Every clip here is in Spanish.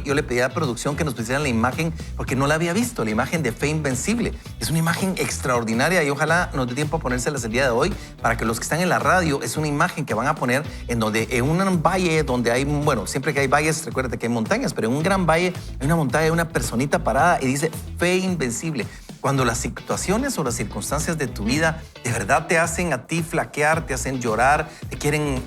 Yo le pedí a la producción que nos pusieran la imagen porque no la había visto, la imagen de Fe Invencible. Es una imagen extraordinaria y ojalá nos dé tiempo a ponérselas el día de hoy para que los que están en la radio, es una imagen que van a poner en donde, en un valle donde hay, bueno, siempre que hay valles, recuérdate que hay montañas, pero en un gran valle hay una montaña, hay una personita parada y dice Fe Invencible. Cuando las situaciones o las circunstancias de tu vida de verdad te hacen a ti flaquear, te hacen llorar, te quieren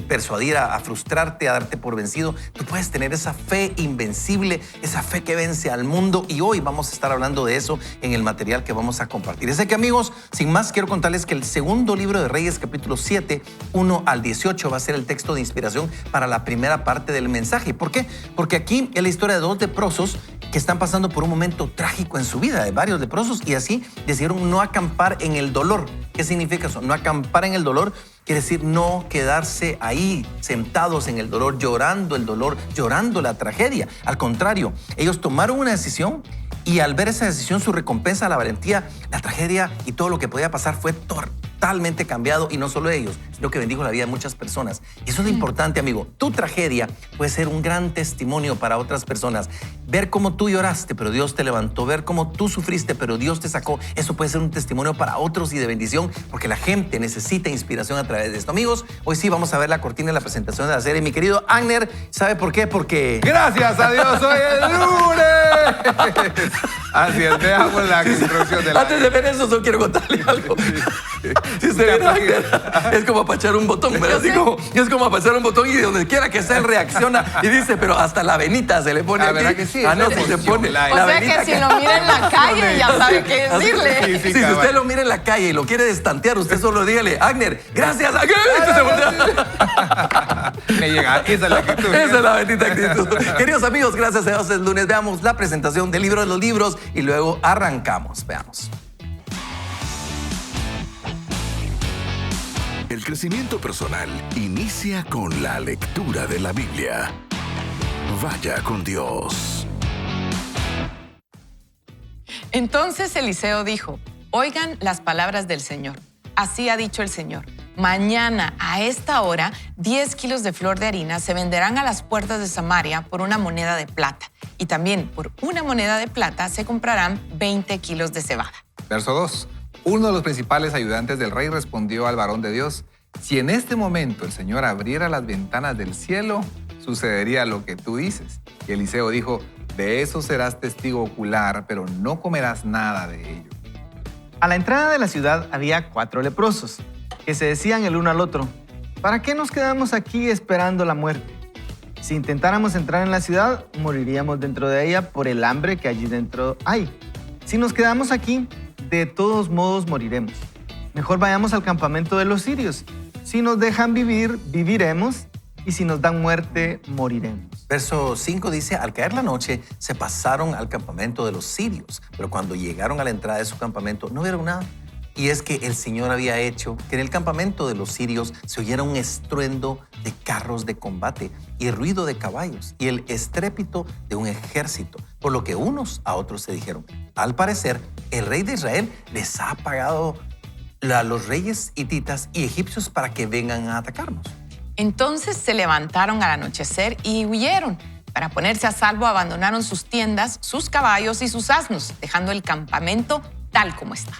persuadir a frustrarte, a darte por vencido, tú puedes tener esa fe invencible, esa fe que vence al mundo, y hoy vamos a estar hablando de eso en el material que vamos a compartir. Así que, amigos, sin más, quiero contarles que el segundo libro de Reyes, capítulo 7, 1 al 18, va a ser el texto de inspiración para la primera parte del mensaje. ¿Por qué? Porque aquí es la historia de dos leprosos que están pasando por un momento trágico en su vida, de varios leprosos, y así decidieron no acampar en el dolor. ¿Qué significa eso? No acampar en el dolor quiere decir no quedarse ahí sentados en el dolor, llorando la tragedia. Al contrario, ellos tomaron una decisión y al ver esa decisión, su recompensa, la valentía, la tragedia y todo lo que podía pasar fue totalmente cambiado, y no solo ellos, sino que bendijo la vida de muchas personas. Y eso es lo importante, amigo. Tu tragedia puede ser un gran testimonio para otras personas. Ver cómo tú lloraste, pero Dios te levantó. Ver cómo tú sufriste, pero Dios te sacó. Eso puede ser un testimonio para otros y de bendición, porque la gente necesita inspiración a través de esto. Amigos, hoy sí vamos a ver la cortina de la presentación de la serie. Mi querido Agner, ¿sabe por qué? Porque... ¡Gracias a Dios, hoy es lunes! Así es, veamos la introducción de la... Antes de ver eso, solo quiero contarle algo. Si usted ve, es como apachar un botón, ¿verdad? Es como apachar un botón y de donde quiera que sea, él reacciona y dice, pero hasta la venita se le pone aquí. ¿Verdad que sí? Ah, no, si se pone O sea que si lo mira en la calle ya sabe qué decirle. Si usted lo mira en la calle y lo quiere destantear, usted solo dígale, Agner, gracias, Agner. Me llega, esa es la actitud. Esa es la bendita actitud. Queridos amigos, gracias a Dios es lunes. Veamos la presentación del libro de los libros y luego arrancamos. Veamos. El crecimiento personal inicia con la lectura de la Biblia. Vaya con Dios. Entonces Eliseo dijo: oigan las palabras del Señor. Así ha dicho el Señor: mañana a esta hora 10 kilos de flor de harina se venderán a las puertas de Samaria por una moneda de plata, y también por una moneda de plata se comprarán 20 kilos de cebada. Verso 2. Uno de los principales ayudantes del rey respondió al varón de Dios: si en este momento el Señor abriera las ventanas del cielo, sucedería lo que tú dices. Y Eliseo dijo: de eso serás testigo ocular, pero no comerás nada de ello. A la entrada de la ciudad había 4 leprosos, que se decían el uno al otro: ¿para qué nos quedamos aquí esperando la muerte? Si intentáramos entrar en la ciudad, moriríamos dentro de ella por el hambre que allí dentro hay. Si nos quedamos aquí, de todos modos moriremos. Mejor vayamos al campamento de los sirios. Si nos dejan vivir, viviremos, y si nos dan muerte, moriremos. Verso 5 dice, al caer la noche se pasaron al campamento de los sirios, pero cuando llegaron a la entrada de su campamento no vieron nada. Y es que el Señor había hecho que en el campamento de los sirios se oyera un estruendo de carros de combate y ruido de caballos y el estrépito de un ejército, por lo que unos a otros se dijeron: al parecer, el rey de Israel les ha pagado a los reyes hititas y egipcios para que vengan a atacarnos. Entonces se levantaron al anochecer y huyeron. Para ponerse a salvo, abandonaron sus tiendas, sus caballos y sus asnos, dejando el campamento tal como está.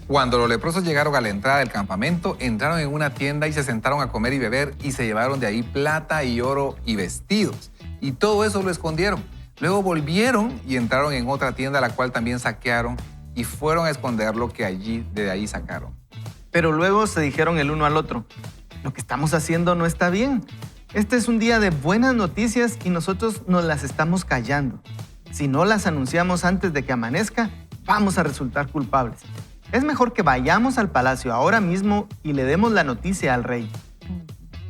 Cuando los leprosos llegaron a la entrada del campamento, entraron en una tienda y se sentaron a comer y beber, y se llevaron de ahí plata y oro y vestidos. Y todo eso lo escondieron. Luego volvieron y entraron en otra tienda, la cual también saquearon, y fueron a esconder lo que de ahí sacaron. Pero luego se dijeron el uno al otro: lo que estamos haciendo no está bien. Este es un día de buenas noticias y nosotros nos las estamos callando. Si no las anunciamos antes de que amanezca, vamos a resultar culpables. Es mejor que vayamos al palacio ahora mismo y le demos la noticia al rey.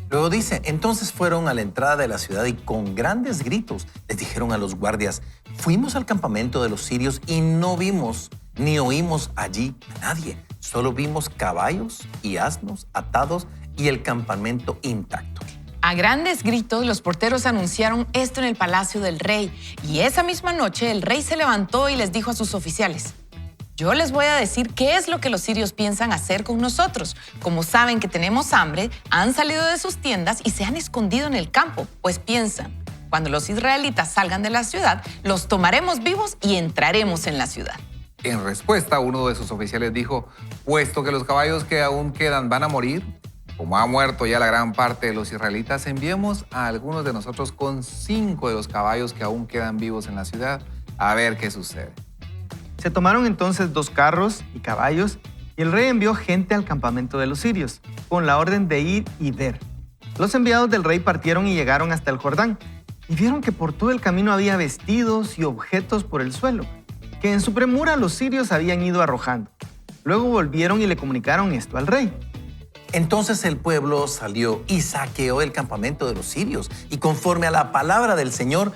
Luego dice, entonces fueron a la entrada de la ciudad y con grandes gritos les dijeron a los guardias, fuimos al campamento de los sirios y no vimos ni oímos allí a nadie. Solo vimos caballos y asnos atados y el campamento intacto. A grandes gritos, los porteros anunciaron esto en el palacio del rey. Y esa misma noche, el rey se levantó y les dijo a sus oficiales, yo les voy a decir qué es lo que los sirios piensan hacer con nosotros. Como saben que tenemos hambre, han salido de sus tiendas y se han escondido en el campo, pues piensan, cuando los israelitas salgan de la ciudad, los tomaremos vivos y entraremos en la ciudad. En respuesta, uno de sus oficiales dijo, puesto que los caballos que aún quedan van a morir, como ha muerto ya la gran parte de los israelitas, enviemos a algunos de nosotros con 5 de los caballos que aún quedan vivos en la ciudad a ver qué sucede. Se tomaron entonces 2 carros y caballos y el rey envió gente al campamento de los sirios, con la orden de ir y ver. Los enviados del rey partieron y llegaron hasta el Jordán y vieron que por todo el camino había vestidos y objetos por el suelo, que en su premura los sirios habían ido arrojando. Luego volvieron y le comunicaron esto al rey. Entonces el pueblo salió y saqueó el campamento de los sirios y conforme a la palabra del Señor,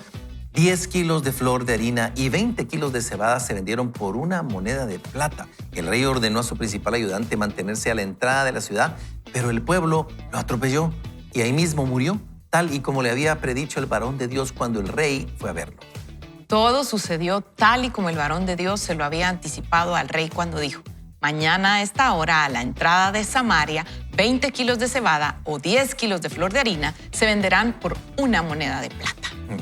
10 kilos de flor de harina y 20 kilos de cebada se vendieron por una moneda de plata. El rey ordenó a su principal ayudante mantenerse a la entrada de la ciudad, pero el pueblo lo atropelló y ahí mismo murió, tal y como le había predicho el varón de Dios cuando el rey fue a verlo. Todo sucedió tal y como el varón de Dios se lo había anticipado al rey cuando dijo, mañana a esta hora a la entrada de Samaria, 20 kilos de cebada o 10 kilos de flor de harina se venderán por una moneda de plata.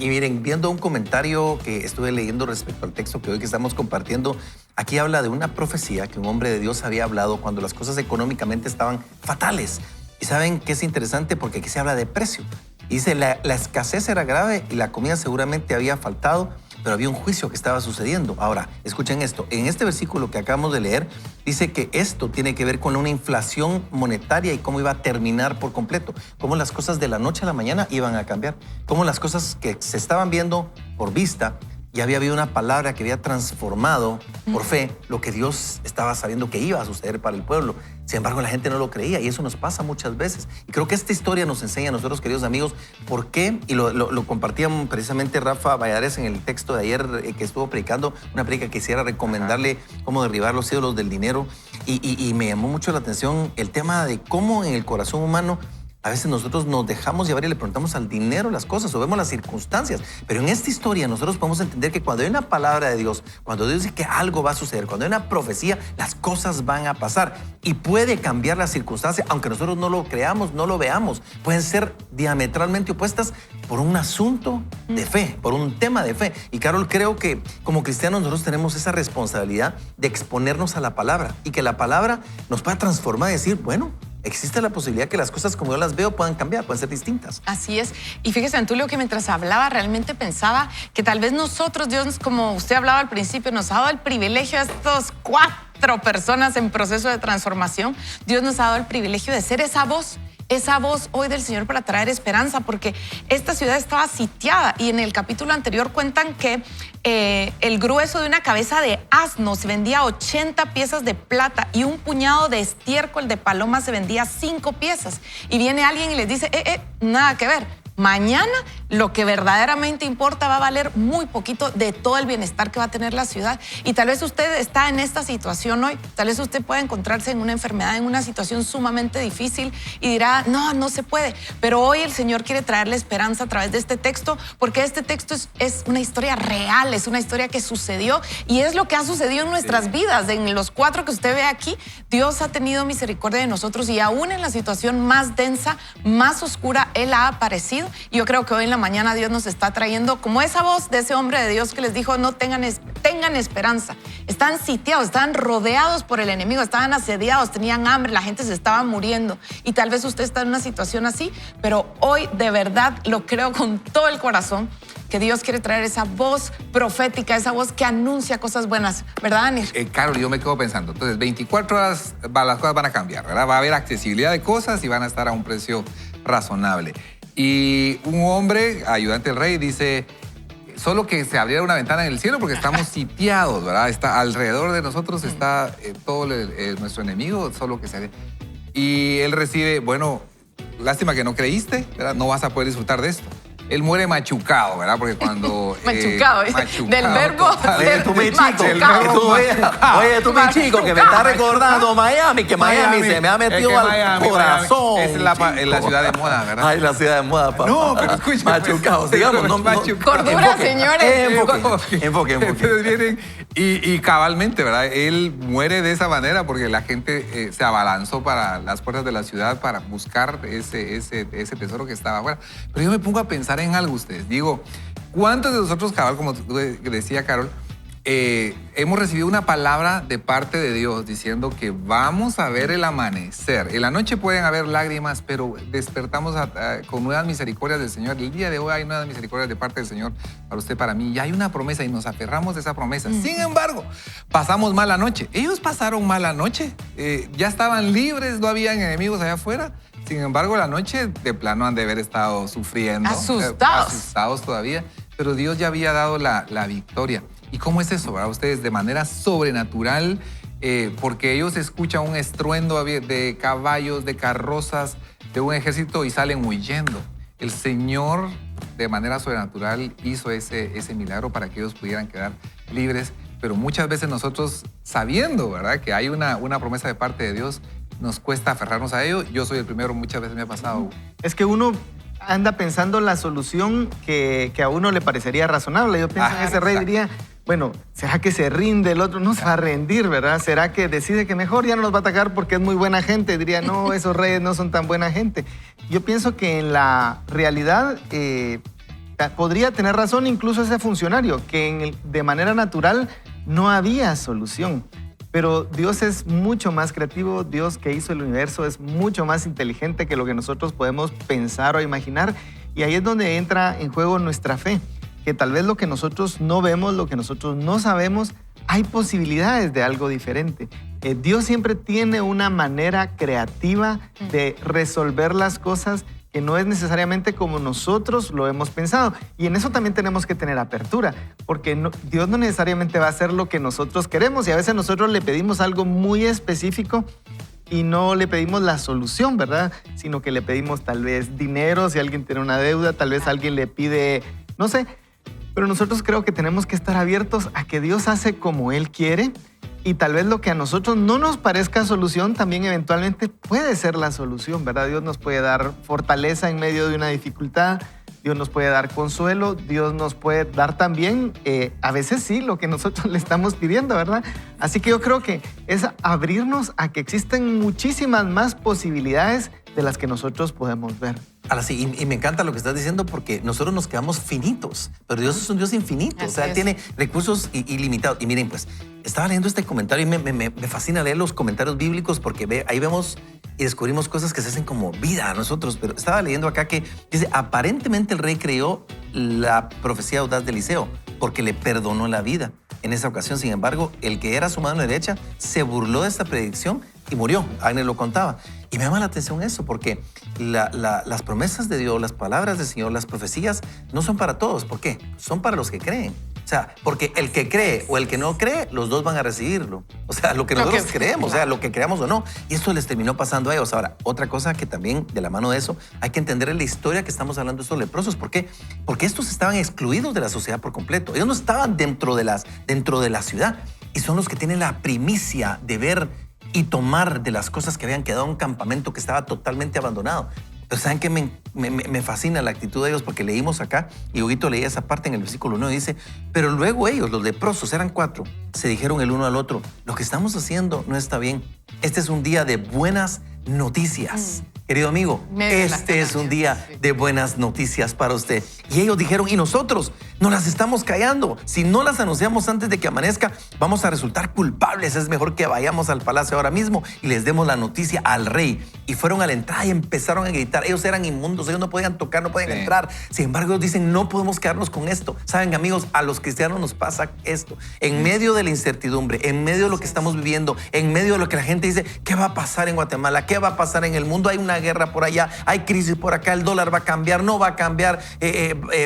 Y miren, viendo un comentario que estuve leyendo respecto al texto que hoy que estamos compartiendo, aquí habla de una profecía que un hombre de Dios había hablado cuando las cosas económicamente estaban fatales. Y saben que es interesante porque aquí se habla de precio. Dice, la escasez era grave y la comida seguramente había faltado, pero había un juicio que estaba sucediendo. Ahora, escuchen esto. En este versículo que acabamos de leer, dice que esto tiene que ver con una inflación monetaria y cómo iba a terminar por completo. Cómo las cosas de la noche a la mañana iban a cambiar. Cómo las cosas que se estaban viendo por vista, ya había habido una palabra que había transformado por fe lo que Dios estaba sabiendo que iba a suceder para el pueblo. Sin embargo, la gente no lo creía y eso nos pasa muchas veces. Y creo que esta historia nos enseña a nosotros, queridos amigos, por qué, y lo compartían precisamente Rafa Valladares en el texto de ayer que estuvo predicando, una predica que quisiera recomendarle cómo derribar los ídolos del dinero. Y me llamó mucho la atención el tema de cómo en el corazón humano a veces nosotros nos dejamos llevar y le preguntamos al dinero las cosas o vemos las circunstancias. Pero en esta historia nosotros podemos entender que cuando hay una palabra de Dios, cuando Dios dice que algo va a suceder, cuando hay una profecía, las cosas van a pasar. Y puede cambiar las circunstancias, aunque nosotros no lo creamos, no lo veamos. Pueden ser diametralmente opuestas por un asunto de fe, por un tema de fe. Y Carol, creo que como cristianos nosotros tenemos esa responsabilidad de exponernos a la palabra y que la palabra nos pueda transformar y decir, bueno, existe la posibilidad que las cosas como yo las veo puedan cambiar, pueden ser distintas. Así es. Y fíjese, Antulio, que mientras hablaba realmente pensaba que tal vez nosotros, Dios, como usted hablaba al principio, nos ha dado el privilegio a estos 4 personas en proceso de transformación. Dios nos ha dado el privilegio de ser esa voz hoy del Señor para traer esperanza, porque esta ciudad estaba sitiada y en el capítulo anterior cuentan que el grueso de una cabeza de asno se vendía 80 piezas de plata y un puñado de estiércol de paloma se vendía 5 piezas. Y viene alguien y les dice, nada que ver. Mañana lo que verdaderamente importa va a valer muy poquito de todo el bienestar que va a tener la ciudad. Y tal vez usted está en esta situación hoy, tal vez usted pueda encontrarse en una enfermedad, en una situación sumamente difícil y dirá, no se puede. Pero hoy el Señor quiere traerle esperanza a través de este texto, porque este texto es una historia real, es una historia que sucedió y es lo que ha sucedido en nuestras vidas. En los 4 que usted ve aquí, Dios ha tenido misericordia de nosotros y aún en la situación más densa, más oscura, Él ha aparecido. Y yo creo que hoy en la mañana Dios nos está trayendo como esa voz de ese hombre de Dios que les dijo, no tengan esperanza. Están sitiados, estaban rodeados por el enemigo, estaban asediados, tenían hambre, la gente se estaba muriendo. Y tal vez usted está en una situación así, pero hoy de verdad lo creo con todo el corazón, que Dios quiere traer esa voz profética, esa voz que anuncia cosas buenas. ¿Verdad, Anir? Carol, yo me quedo pensando, entonces 24 horas las cosas van a cambiar, ¿verdad? Va a haber accesibilidad de cosas y van a estar a un precio razonable. Y un hombre, ayudante del rey, dice, solo que se abriera una ventana en el cielo porque estamos sitiados, ¿verdad? Está alrededor de nosotros está todo nuestro enemigo, solo que se abriera. Y él recibe, bueno, lástima que no creíste, ¿verdad? No vas a poder disfrutar de esto. Él muere machucado, ¿verdad? Porque cuando... Machucado, del verbo... Oye, tú mi chico, machucado. oye, tú mi chico, que me está recordando Miami, que Miami se me ha metido al corazón. Es la ciudad de moda, ¿verdad? Ay, la ciudad de moda, papá. No, pero escucha. Machucados, digamos, no. Cordura, señores. Enfoque. Entonces vienen y cabalmente, ¿verdad? Él muere de esa manera porque la gente se abalanzó para las puertas de la ciudad para buscar ese tesoro que estaba afuera. Pero yo me pongo a pensar en algo, ustedes. Digo, ¿cuántos de nosotros, cabal, como decía Carol, hemos recibido una palabra de parte de Dios diciendo que vamos a ver el amanecer? En la noche pueden haber lágrimas, pero despertamos con nuevas misericordias del Señor. El día de hoy hay nuevas misericordias de parte del Señor para usted, para mí. Y hay una promesa y nos aferramos de esa promesa. Sin embargo, pasamos mala noche. Ellos pasaron mala noche. Ya estaban libres, no habían enemigos allá afuera. Sin embargo, la noche de plano han de haber estado sufriendo. Asustados todavía. Pero Dios ya había dado la victoria. ¿Y cómo es eso, verdad? Ustedes de manera sobrenatural, porque ellos escuchan un estruendo de caballos, de carrozas, de un ejército y salen huyendo. El Señor, de manera sobrenatural, hizo ese milagro para que ellos pudieran quedar libres. Pero muchas veces nosotros, sabiendo, ¿verdad?, que hay una promesa de parte de Dios, nos cuesta aferrarnos a ello. Yo soy el primero, muchas veces me ha pasado. Es que uno anda pensando la solución que a uno le parecería razonable. Yo pienso en ese rey, diría, bueno, ¿será que se rinde? El otro no se va a rendir, ¿verdad? ¿Será que decide que mejor ya no nos va a atacar porque es muy buena gente? Diría, no, esos reyes no son tan buena gente. Yo pienso que en la realidad podría tener razón incluso ese funcionario, que de manera natural no había solución. Pero Dios es mucho más creativo, Dios que hizo el universo es mucho más inteligente que lo que nosotros podemos pensar o imaginar. Y ahí es donde entra en juego nuestra fe, que tal vez lo que nosotros no vemos, lo que nosotros no sabemos, hay posibilidades de algo diferente. Dios siempre tiene una manera creativa de resolver las cosas que no es necesariamente como nosotros lo hemos pensado. Y en eso también tenemos que tener apertura, porque Dios no necesariamente va a hacer lo que nosotros queremos y a veces nosotros le pedimos algo muy específico y no le pedimos la solución, ¿verdad? Sino que le pedimos tal vez dinero, si alguien tiene una deuda, tal vez alguien le pide, no sé. Pero nosotros creo que tenemos que estar abiertos a que Dios hace como Él quiere y tal vez lo que a nosotros no nos parezca solución también eventualmente puede ser la solución, ¿verdad? Dios nos puede dar fortaleza en medio de una dificultad, Dios nos puede dar consuelo, Dios nos puede dar también, a veces sí, lo que nosotros le estamos pidiendo, ¿verdad? Así que yo creo que es abrirnos a que existen muchísimas más posibilidades de las que nosotros podemos ver. Ahora sí, y me encanta lo que estás diciendo porque nosotros nos quedamos finitos, pero Dios es un Dios infinito, o sea, Él tiene recursos ilimitados. Y miren, pues, estaba leyendo este comentario y me fascina leer los comentarios bíblicos porque ahí vemos y descubrimos cosas que se hacen como vida a nosotros. Pero estaba leyendo acá que dice, aparentemente el rey creyó la profecía audaz de Eliseo porque le perdonó la vida. En esa ocasión, sin embargo, el que era su mano derecha se burló de esta predicción y murió. Agnes lo contaba. Y me llama la atención eso, porque las promesas de Dios, las palabras del Señor, las profecías, no son para todos. ¿Por qué? Son para los que creen. O sea, porque el que cree o el que no cree, los dos van a recibirlo. O sea, lo que nosotros creemos, o sea, lo que creamos o no. Y esto les terminó pasando a ellos. Ahora, otra cosa que también, de la mano de eso, hay que entender la historia que estamos hablando de estos leprosos. ¿Por qué? Porque estos estaban excluidos de la sociedad por completo. Ellos no estaban dentro de la ciudad. Y son los que tienen la primicia de ver y tomar de las cosas que habían quedado en un campamento que estaba totalmente abandonado. Pero ¿saben qué? Me fascina la actitud de ellos porque leímos acá, y Huguito leía esa parte en el versículo 1 y dice, pero luego ellos, los leprosos, eran 4, se dijeron el uno al otro, lo que estamos haciendo no está bien. Este es un día de buenas noticias. Querido amigo, este es un día de buenas noticias para usted. Y ellos dijeron, y nosotros nos las estamos callando. Si no las anunciamos antes de que amanezca, vamos a resultar culpables. Es mejor que vayamos al palacio ahora mismo y les demos la noticia al rey. Y fueron a la entrada y empezaron a gritar. Ellos eran inmundos, ellos no podían tocar, no podían entrar. Sin embargo, ellos dicen, no podemos quedarnos con esto. Saben, amigos, a los cristianos nos pasa esto. En medio de la incertidumbre, en medio de lo que estamos viviendo, en medio de lo que la gente dice, ¿qué va a pasar en Guatemala? ¿Qué va a pasar en el mundo? Hay una guerra por allá, hay crisis por acá, el dólar va a cambiar, no va a cambiar,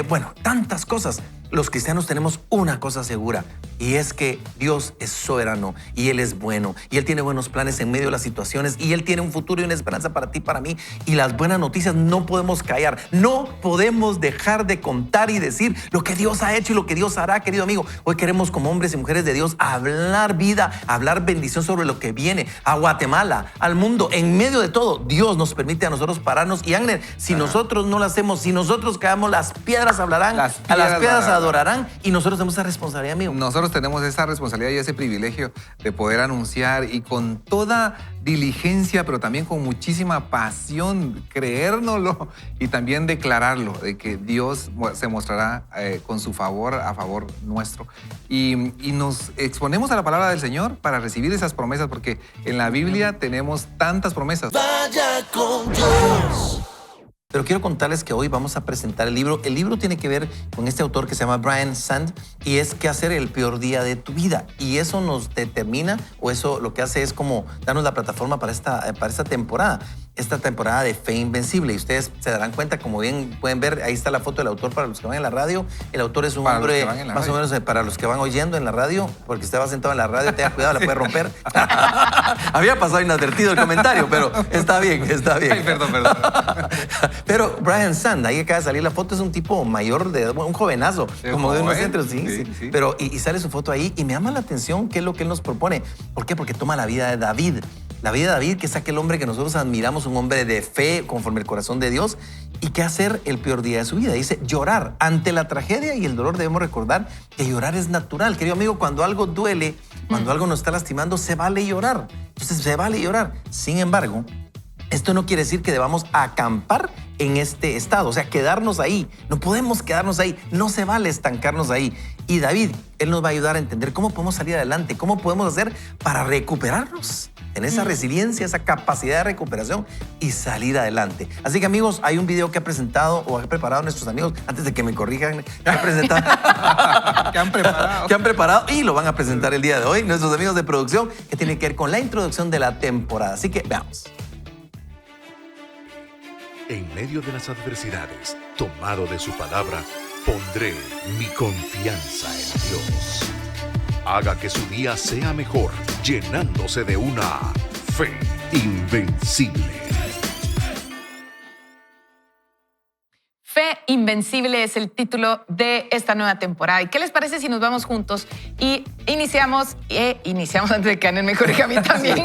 bueno, tantas cosas. los cristianos tenemos una cosa segura, y es que Dios es soberano y Él es bueno y Él tiene buenos planes en medio de las situaciones y Él tiene un futuro y una esperanza para ti, para mí. Y las buenas noticias no podemos callar, no podemos dejar de contar y decir lo que Dios ha hecho y lo que Dios hará, querido amigo. Hoy queremos, como hombres y mujeres de Dios, hablar vida, hablar bendición sobre lo que viene a Guatemala, al mundo. En medio de todo, Dios nos permite a nosotros pararnos, y Ángel, si nosotros no lo hacemos, si nosotros callamos, las piedras hablarán, a las piedras adorarán, y nosotros tenemos esa responsabilidad, amigo. Nosotros tenemos esa responsabilidad y ese privilegio de poder anunciar, y con toda diligencia, pero también con muchísima pasión, creérnoslo y también declararlo, de que Dios se mostrará con su favor, a favor nuestro. Y nos exponemos a la palabra del Señor para recibir esas promesas, porque en la Biblia tenemos tantas promesas. Vaya con Dios. Pero quiero contarles que hoy vamos a presentar el libro. El libro tiene que ver con este autor que se llama Brian Zahnd, y es qué hacer el peor día de tu vida. Y eso nos determina, o eso lo que hace es como darnos la plataforma para esta temporada. Esta temporada de Fe Invencible. Y ustedes se darán cuenta, como bien pueden ver, ahí está la foto del autor para los que van en la radio. El autor es un hombre, más o menos para los que van oyendo en la radio, porque usted va sentado en la radio, tenga cuidado, la puede romper. Había pasado inadvertido el comentario, pero está bien, está bien. Ay, perdón. Pero Brian Zahnd, ahí acaba de salir la foto, es un tipo mayor, un jovenazo, como de unos centros, sí. Pero, y sale su foto ahí, y me llama la atención qué es lo que él nos propone. ¿Por qué? Porque toma la vida de David. La vida de David, que es aquel hombre que nosotros admiramos, un hombre de fe conforme el corazón de Dios, y qué hacer el peor día de su vida. Dice, llorar. Ante la tragedia y el dolor debemos recordar que llorar es natural. Querido amigo, cuando algo duele, cuando algo nos está lastimando, se vale llorar. Entonces, se vale llorar. Sin embargo, esto no quiere decir que debamos acampar en este estado, o sea, quedarnos ahí. No podemos quedarnos ahí, no se vale estancarnos ahí. Y David, él nos va a ayudar a entender cómo podemos salir adelante, cómo podemos hacer para recuperarnos, en esa resiliencia, esa capacidad de recuperación y salir adelante. Así que, amigos, hay un video que ha presentado o ha preparado nuestros amigos, antes de que me corrijan, que han presentado. ¿Qué han preparado? Que han preparado y lo van a presentar el día de hoy, nuestros amigos de producción, que tiene que ver con la introducción de la temporada. Así que veamos. En medio de las adversidades, tomado de su palabra, pondré mi confianza en Dios. Haga que su día sea mejor, llenándose de una fe invencible. Fe Invencible es el título de esta nueva temporada. ¿Y qué les parece si nos vamos juntos y iniciamos antes de que Anel me corrija a mí también?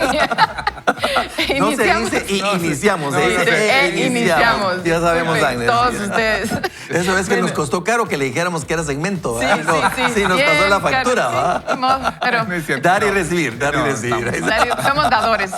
No se dice iniciamos, iniciamos. Ya sabemos, Agnes. Todos ustedes. Eso es que nos costó caro que le dijéramos que era segmento. Sí, sí, nos pasó la factura. ¿va? Pero dar y recibir, dar y recibir. Somos dadores.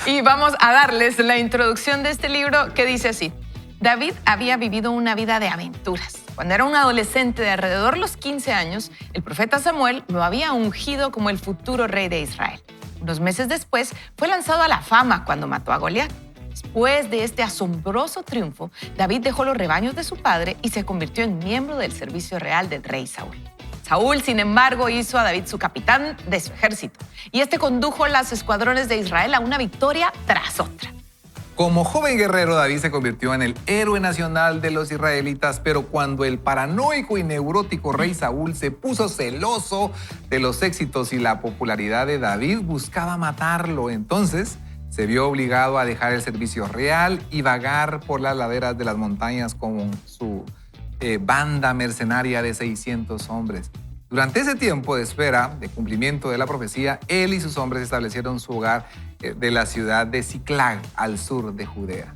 Y vamos a darles la introducción de este libro, que dice así. David había vivido una vida de aventuras. Cuando era un adolescente de alrededor los 15 años, el profeta Samuel lo había ungido como el futuro rey de Israel. Unos meses después, fue lanzado a la fama cuando mató a Goliat. Después de este asombroso triunfo, David dejó los rebaños de su padre y se convirtió en miembro del servicio real del rey Saúl. Saúl, sin embargo, hizo a David su capitán de su ejército, y este condujo los escuadrones de Israel a una victoria tras otra. Como joven guerrero, David se convirtió en el héroe nacional de los israelitas, pero cuando el paranoico y neurótico rey Saúl se puso celoso de los éxitos y la popularidad de David, buscaba matarlo. Entonces, se vio obligado a dejar el servicio real y vagar por las laderas de las montañas con su banda mercenaria de 600 hombres. Durante ese tiempo de espera, de cumplimiento de la profecía, él y sus hombres establecieron su hogar de la ciudad de Ziklag, al sur de Judea.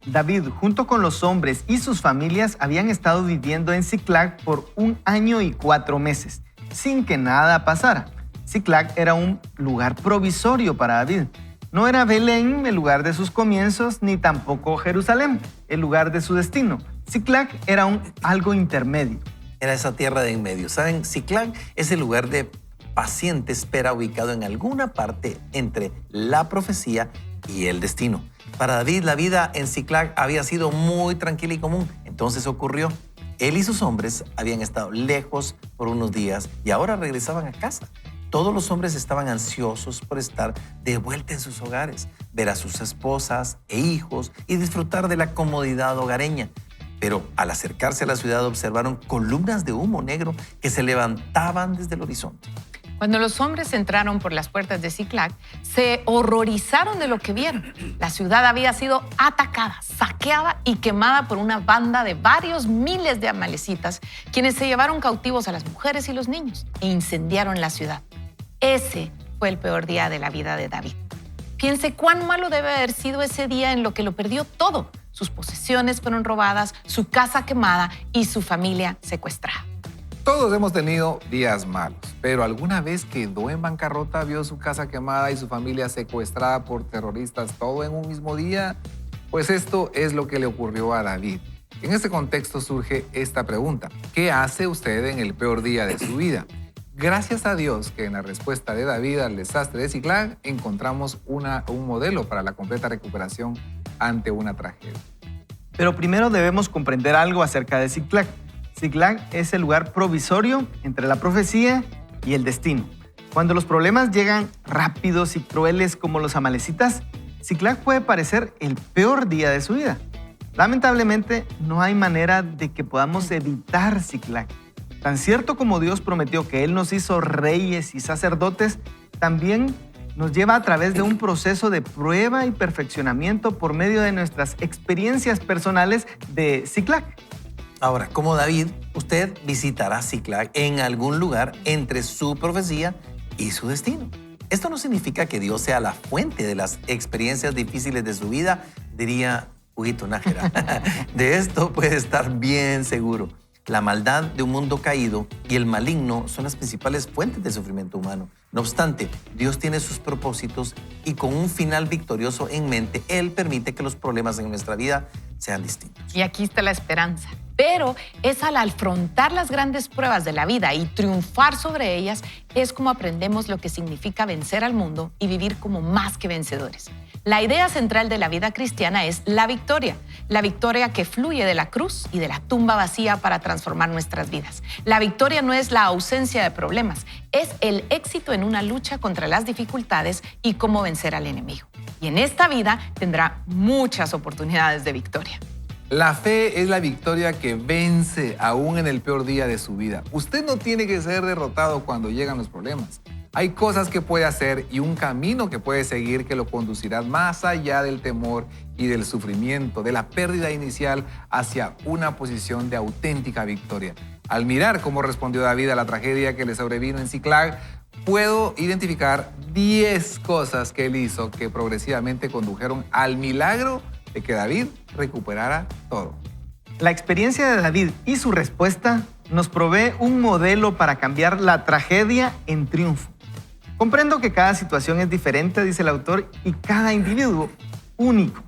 David, junto con los hombres y sus familias, habían estado viviendo en Ziklag por 1 año y 4 meses, sin que nada pasara. Ziklag era un lugar provisorio para David. No era Belén, el lugar de sus comienzos, ni tampoco Jerusalén, el lugar de su destino. Ziklag era algo intermedio. Era esa tierra de en medio. ¿Saben? Ziklag es el lugar de paciente espera ubicado en alguna parte entre la profecía y el destino. Para David, la vida en Ziklag había sido muy tranquila y común. Entonces ocurrió. Él y sus hombres habían estado lejos por unos días y ahora regresaban a casa. Todos los hombres estaban ansiosos por estar de vuelta en sus hogares, ver a sus esposas e hijos y disfrutar de la comodidad hogareña. Pero al acercarse a la ciudad observaron columnas de humo negro que se levantaban desde el horizonte. Cuando los hombres entraron por las puertas de Siclag, se horrorizaron de lo que vieron. La ciudad había sido atacada, saqueada y quemada por una banda de varios miles de amalecitas, quienes se llevaron cautivos a las mujeres y los niños e incendiaron la ciudad. Ese fue el peor día de la vida de David. Piense cuán malo debe haber sido ese día en lo que lo perdió todo. Sus posesiones fueron robadas, su casa quemada y su familia secuestrada. Todos hemos tenido días malos, pero ¿alguna vez quedó en bancarrota, vio su casa quemada y su familia secuestrada por terroristas todo en un mismo día? Pues esto es lo que le ocurrió a David. En este contexto surge esta pregunta: ¿qué hace usted en el peor día de su vida? Gracias a Dios que en la respuesta de David al desastre de Siclag encontramos un modelo para la completa recuperación ante una tragedia. Pero primero debemos comprender algo acerca de Siclag. Siclag es el lugar provisorio entre la profecía y el destino. Cuando los problemas llegan rápidos y crueles como los amalecitas, Siclag puede parecer el peor día de su vida. Lamentablemente, no hay manera de que podamos evitar Siclag. Tan cierto como Dios prometió que Él nos hizo reyes y sacerdotes, también nos lleva a través de un proceso de prueba y perfeccionamiento por medio de nuestras experiencias personales de Siclag. Ahora, como David, usted visitará Siclag en algún lugar entre su profecía y su destino. Esto no significa que Dios sea la fuente de las experiencias difíciles de su vida, diría Huguito Nájera. De esto puede estar bien seguro. La maldad de un mundo caído y el maligno son las principales fuentes de sufrimiento humano. No obstante, Dios tiene sus propósitos y con un final victorioso en mente, Él permite que los problemas en nuestra vida sean distintos. Y aquí está la esperanza. Pero es al afrontar las grandes pruebas de la vida y triunfar sobre ellas, es como aprendemos lo que significa vencer al mundo y vivir como más que vencedores. La idea central de la vida cristiana es la victoria que fluye de la cruz y de la tumba vacía para transformar nuestras vidas. La victoria no es la ausencia de problemas, es el éxito en una lucha contra las dificultades y cómo vencer al enemigo. Y en esta vida tendrá muchas oportunidades de victoria. La fe es la victoria que vence aún en el peor día de su vida. Usted no tiene que ser derrotado cuando llegan los problemas. Hay cosas que puede hacer y un camino que puede seguir que lo conducirá más allá del temor y del sufrimiento, de la pérdida inicial, hacia una posición de auténtica victoria. Al mirar cómo respondió David a la tragedia que le sobrevino en Siclag, puedo identificar 10 cosas que él hizo que progresivamente condujeron al milagro de que David recuperara todo. La experiencia de David y su respuesta nos provee un modelo para cambiar la tragedia en triunfo. Comprendo que cada situación es diferente, dice el autor, y cada individuo único.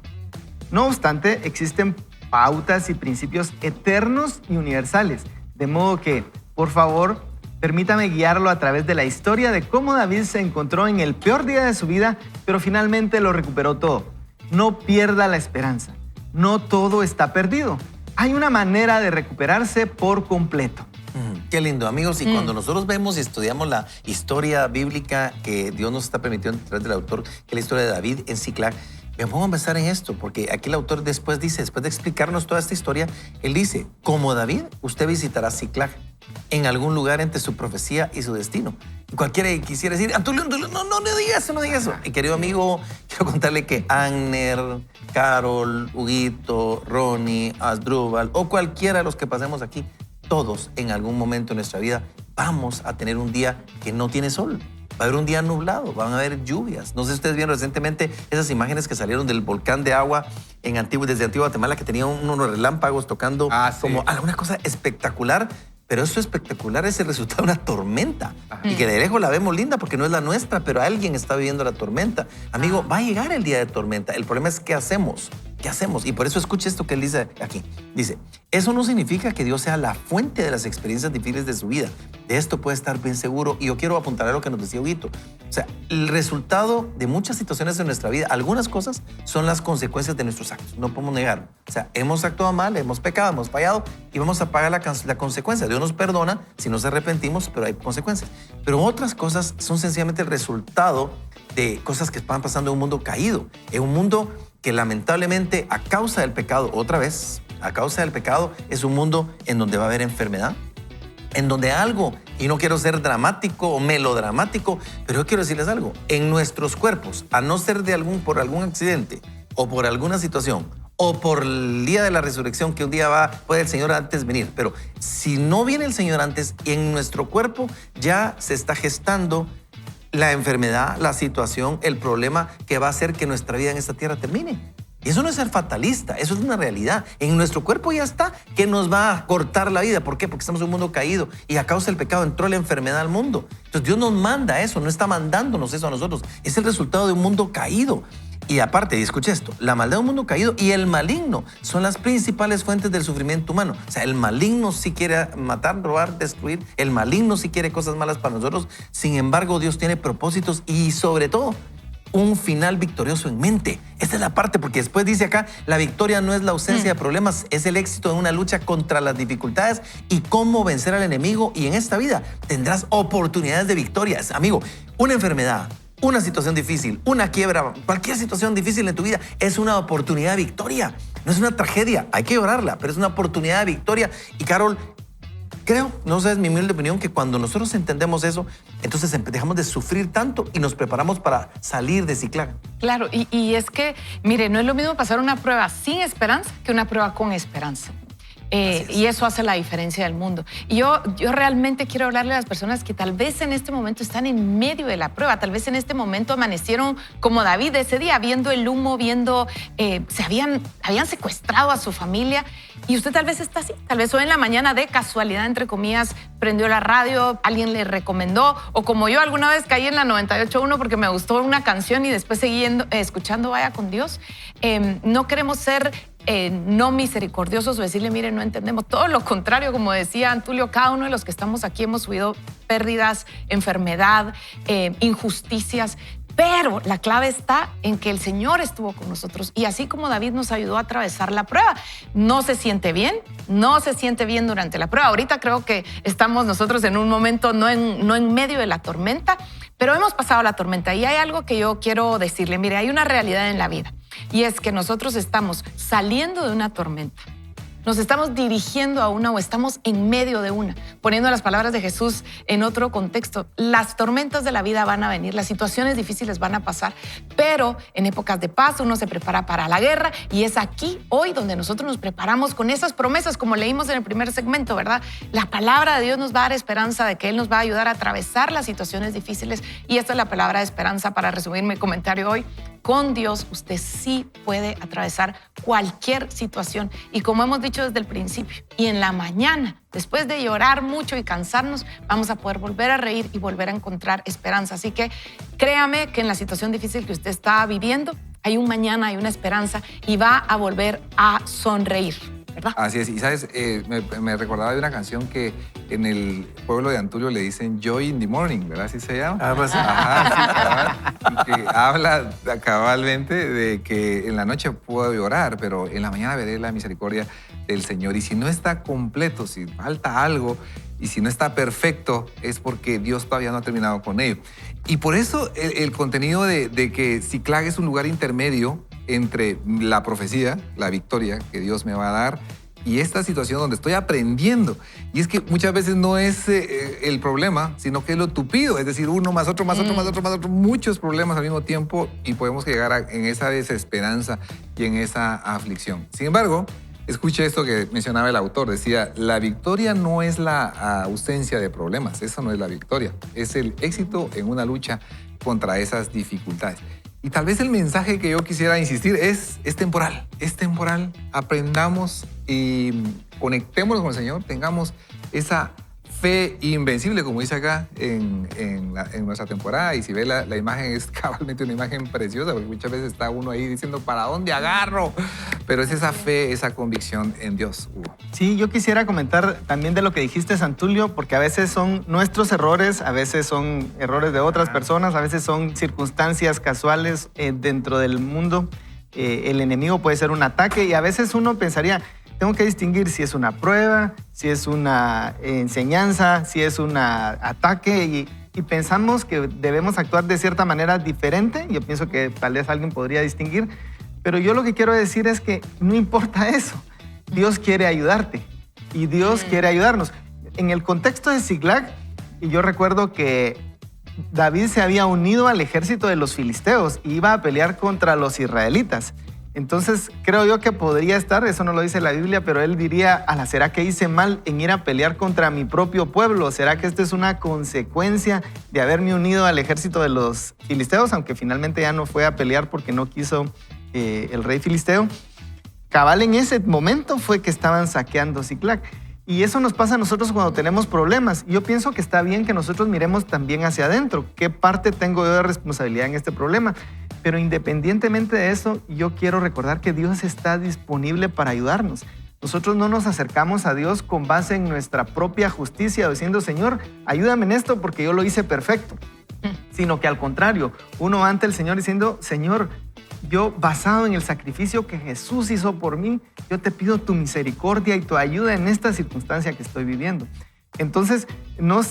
No obstante, existen pautas y principios eternos y universales, de modo que, por favor, permítame guiarlo a través de la historia de cómo David se encontró en el peor día de su vida, pero finalmente lo recuperó todo. No pierda la esperanza. No todo está perdido. Hay una manera de recuperarse por completo. Qué lindo, amigos. Y cuando nosotros vemos y estudiamos la historia bíblica que Dios nos está permitiendo a través del autor, que es la historia de David en Siclag, me pongo a pensar en esto, porque aquí el autor después de explicarnos toda esta historia, él dice, como David, usted visitará Siclag en algún lugar entre su profecía y su destino. Y cualquiera que quisiera decir, Antulio, no digas eso, no digas eso. Y querido amigo, quiero contarle que Agner, Carol, Huguito, Ronnie, Asdrúbal o cualquiera de los que pasemos aquí, todos en algún momento de nuestra vida vamos a tener un día que no tiene sol. Va a haber un día nublado, van a haber lluvias. No sé si ustedes vieron recientemente esas imágenes que salieron del volcán de agua desde Antigua Guatemala, que tenía unos relámpagos tocando como una cosa espectacular. Pero eso espectacular es el resultado de una tormenta. Y que de lejos la vemos linda porque no es la nuestra, pero alguien está viviendo la tormenta. Amigo, va a llegar el día de tormenta. El problema es ¿qué hacemos? ¿Qué hacemos? Y por eso escuche esto que él dice aquí. Dice, eso no significa que Dios sea la fuente de las experiencias difíciles de su vida. De esto puede estar bien seguro. Y yo quiero apuntar a lo que nos decía Huguito. O sea, el resultado de muchas situaciones en nuestra vida, algunas cosas son las consecuencias de nuestros actos. No podemos negarlo. O sea, hemos actuado mal, hemos pecado, hemos fallado y vamos a pagar la consecuencia. Dios nos perdona si nos arrepentimos, pero hay consecuencias. Pero otras cosas son sencillamente el resultado de cosas que van pasando en un mundo caído, en un mundo que lamentablemente a causa del pecado, otra vez, a causa del pecado, es un mundo en donde va a haber enfermedad, en donde algo, y no quiero ser dramático o melodramático, pero yo quiero decirles algo, en nuestros cuerpos, a no ser por algún accidente o por alguna situación, o por el día de la resurrección, que un día puede el Señor antes venir, pero si no viene el Señor antes, en nuestro cuerpo ya se está gestando la enfermedad, la situación, el problema que va a hacer que nuestra vida en esta tierra termine. Y eso no es ser fatalista, eso es una realidad. En nuestro cuerpo ya está que nos va a cortar la vida. ¿Por qué? Porque estamos en un mundo caído y a causa del pecado entró la enfermedad al mundo. Entonces Dios nos manda eso, no está mandándonos eso a nosotros. Es el resultado de un mundo caído. Y aparte, y escuche esto, la maldad de un mundo caído y el maligno son las principales fuentes del sufrimiento humano. O sea, el maligno sí quiere matar, robar, destruir. El maligno sí quiere cosas malas para nosotros. Sin embargo, Dios tiene propósitos y sobre todo un final victorioso en mente. Esta es la parte, porque después dice acá, la victoria no es la ausencia de problemas, es el éxito de una lucha contra las dificultades y cómo vencer al enemigo. Y en esta vida tendrás oportunidades de victoria. Amigo, una enfermedad, una situación difícil, una quiebra, cualquier situación difícil en tu vida es una oportunidad de victoria. No es una tragedia, hay que llorarla, pero es una oportunidad de victoria. Y Carol, creo, no sé, es mi humilde opinión, que cuando nosotros entendemos eso, entonces dejamos de sufrir tanto y nos preparamos para salir de Ciclaga. Claro, y es que, mire, no es lo mismo pasar una prueba sin esperanza que una prueba con esperanza. Y eso hace la diferencia del mundo. Y yo realmente quiero hablarle a las personas que tal vez en este momento están en medio de la prueba, tal vez en este momento amanecieron como David ese día, viendo el humo, se habían secuestrado a su familia, y usted tal vez está así, tal vez hoy en la mañana de casualidad, entre comillas, prendió la radio, alguien le recomendó, o como yo alguna vez caí en la 98.1 porque me gustó una canción y después seguí escuchando Vaya con Dios. No queremos ser no misericordiosos o decirle, mire, no entendemos. Todo lo contrario, como decía Antulio, cada uno de los que estamos aquí hemos vivido pérdidas, enfermedad, injusticias, pero la clave está en que el Señor estuvo con nosotros, y así como David nos ayudó a atravesar la prueba. No se siente bien durante la prueba. Ahorita creo que estamos nosotros en un momento no en medio de la tormenta, pero hemos pasado la tormenta, y hay algo que yo quiero decirle. Mire, hay una realidad en la vida, y es que nosotros estamos saliendo de una tormenta, nos estamos dirigiendo a una o estamos en medio de una. Poniendo las palabras de Jesús en otro contexto, las tormentas de la vida van a venir, las situaciones difíciles van a pasar, pero en épocas de paz uno se prepara para la guerra, y es aquí, hoy, donde nosotros nos preparamos con esas promesas, como leímos en el primer segmento, ¿verdad? La palabra de Dios nos va a dar esperanza de que Él nos va a ayudar a atravesar las situaciones difíciles, y esta es la palabra de esperanza para resumir mi comentario hoy. Con Dios usted sí puede atravesar cualquier situación, y como hemos dicho desde el principio, y en la mañana, después de llorar mucho y cansarnos, vamos a poder volver a reír y volver a encontrar esperanza. Así que créame que en la situación difícil que usted está viviendo, hay un mañana, hay una esperanza, y va a volver a sonreír, ¿verdad? Así es. Y sabes, me recordaba de una canción que en el pueblo de Antulio le dicen Joy in the Morning, ¿verdad? Así se llama. Ah, pues sí. Ajá, sí, cabal. Y que habla cabalmente de que en la noche puedo llorar, pero en la mañana veré la misericordia del Señor. Y si no está completo, si falta algo, y si no está perfecto, es porque Dios todavía no ha terminado con ello. Y por eso el contenido de que Ciclaga es un lugar intermedio entre la profecía, la victoria que Dios me va a dar, y esta situación donde estoy aprendiendo. Y es que muchas veces no es el problema, sino que es lo tupido, es decir, uno más otro, más otro, más otro, más otro, muchos problemas al mismo tiempo, y podemos llegar en esa desesperanza y en esa aflicción. Sin embargo, escuche esto que mencionaba el autor, decía, la victoria no es la ausencia de problemas, eso no es la victoria, es el éxito en una lucha contra esas dificultades. Y tal vez el mensaje que yo quisiera insistir es temporal, aprendamos y conectémonos con el Señor, tengamos esa fe invencible, como dice acá en nuestra temporada. Y si ve la imagen, es cabalmente una imagen preciosa, porque muchas veces está uno ahí diciendo, ¿para dónde agarro? Pero es esa fe, esa convicción en Dios, Hugo. Sí, yo quisiera comentar también de lo que dijiste, Santulio, porque a veces son nuestros errores, a veces son errores de otras personas, a veces son circunstancias casuales dentro del mundo. El enemigo puede ser un ataque, y a veces uno pensaría, tengo que distinguir si es una prueba, si es una enseñanza, si es un ataque, y pensamos que debemos actuar de cierta manera diferente. Yo pienso que tal vez alguien podría distinguir, pero yo lo que quiero decir es que no importa eso. Dios quiere ayudarte y Dios quiere ayudarnos. En el contexto de Ziklag, yo recuerdo que David se había unido al ejército de los filisteos y iba a pelear contra los israelitas. Entonces, creo yo que podría estar, eso no lo dice la Biblia, pero él diría, ala, ¿será que hice mal en ir a pelear contra mi propio pueblo? ¿Será que esto es una consecuencia de haberme unido al ejército de los filisteos? Aunque finalmente ya no fue a pelear porque no quiso el rey filisteo. Cabal, en ese momento fue que estaban saqueando Ziklag. Y eso nos pasa a nosotros cuando tenemos problemas. Yo pienso que está bien que nosotros miremos también hacia adentro. ¿Qué parte tengo yo de responsabilidad en este problema? Pero independientemente de eso, yo quiero recordar que Dios está disponible para ayudarnos. Nosotros no nos acercamos a Dios con base en nuestra propia justicia, diciendo, Señor, ayúdame en esto porque yo lo hice perfecto. Sino que al contrario, uno va ante el Señor diciendo, Señor, yo basado en el sacrificio que Jesús hizo por mí, yo te pido tu misericordia y tu ayuda en esta circunstancia que estoy viviendo. Entonces, no